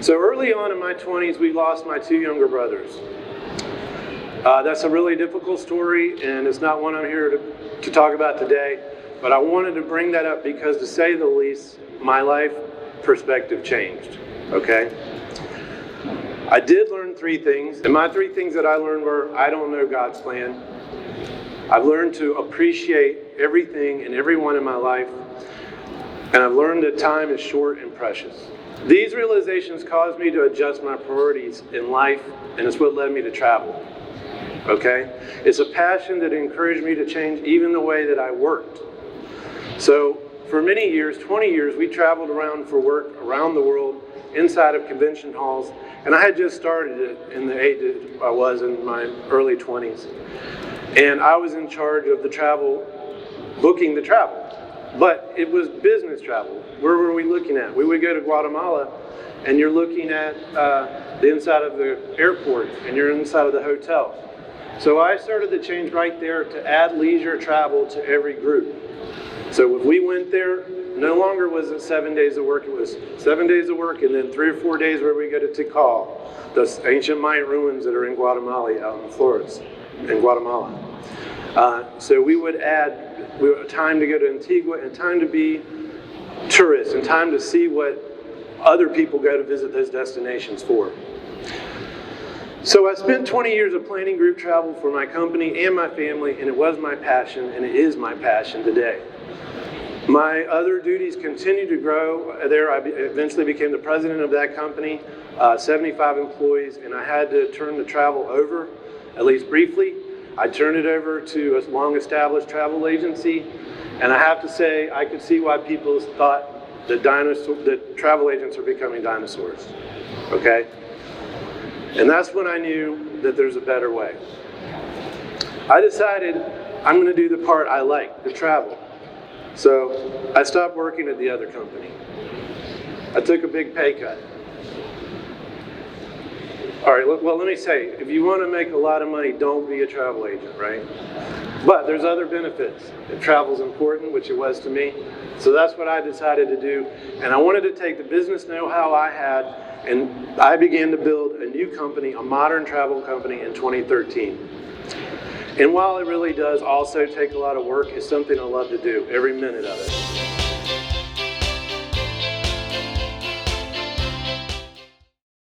So early on in my 20s, we lost my two younger brothers. That's a really difficult story, and it's not one I'm here to talk about today, but I wanted to bring that up because, to say the least, my life perspective changed, okay? I did learn three things, and my three things that I learned were: I don't know God's plan. I've learned to appreciate everything and everyone in my life, and I've learned that time is short and precious. These realizations caused me to adjust my priorities in life, and it's what led me to travel. Okay? It's a passion that encouraged me to change even the way that I worked. So for many years, 20 years, we traveled around for work around the world, inside of convention halls, and I had just started it in the age that I was in my early 20s. And I was in charge of the travel, booking the travel. But it was business travel. Where were we looking at? We would go to Guatemala, and you're looking at the inside of the airport, and you're inside of the hotel. So I started the change right there to add leisure travel to every group. So if we went there, no longer was it 7 days of work. It was 7 days of work, and then 3 or 4 days where we go to Tikal, the ancient Mayan ruins that are in Guatemala, out in Flores, in Guatemala. So we would add time to go to Antigua, and time to be tourists, and time to see what other people go to visit those destinations for. So I spent 20 years of planning group travel for my company and my family, and it was my passion, and it is my passion today. My other duties continue to grow. There, I eventually became the president of that company, 75 employees, and I had to turn the travel over, at least briefly. I turned it over to a long-established travel agency, and I have to say, I could see why people thought that travel agents are becoming dinosaurs, okay? And that's when I knew that there's a better way. I decided I'm gonna do the part I like, the travel. So I stopped working at the other company. I took a big pay cut. All right, well, let me say, if you want to make a lot of money, don't be a travel agent, right? But there's other benefits. If travel's important, which it was to me, so that's what I decided to do. And I wanted to take the business know-how I had, and I began to build a new company, a modern travel company, in 2013. And while it really does also take a lot of work, it's something I love to do, every minute of it.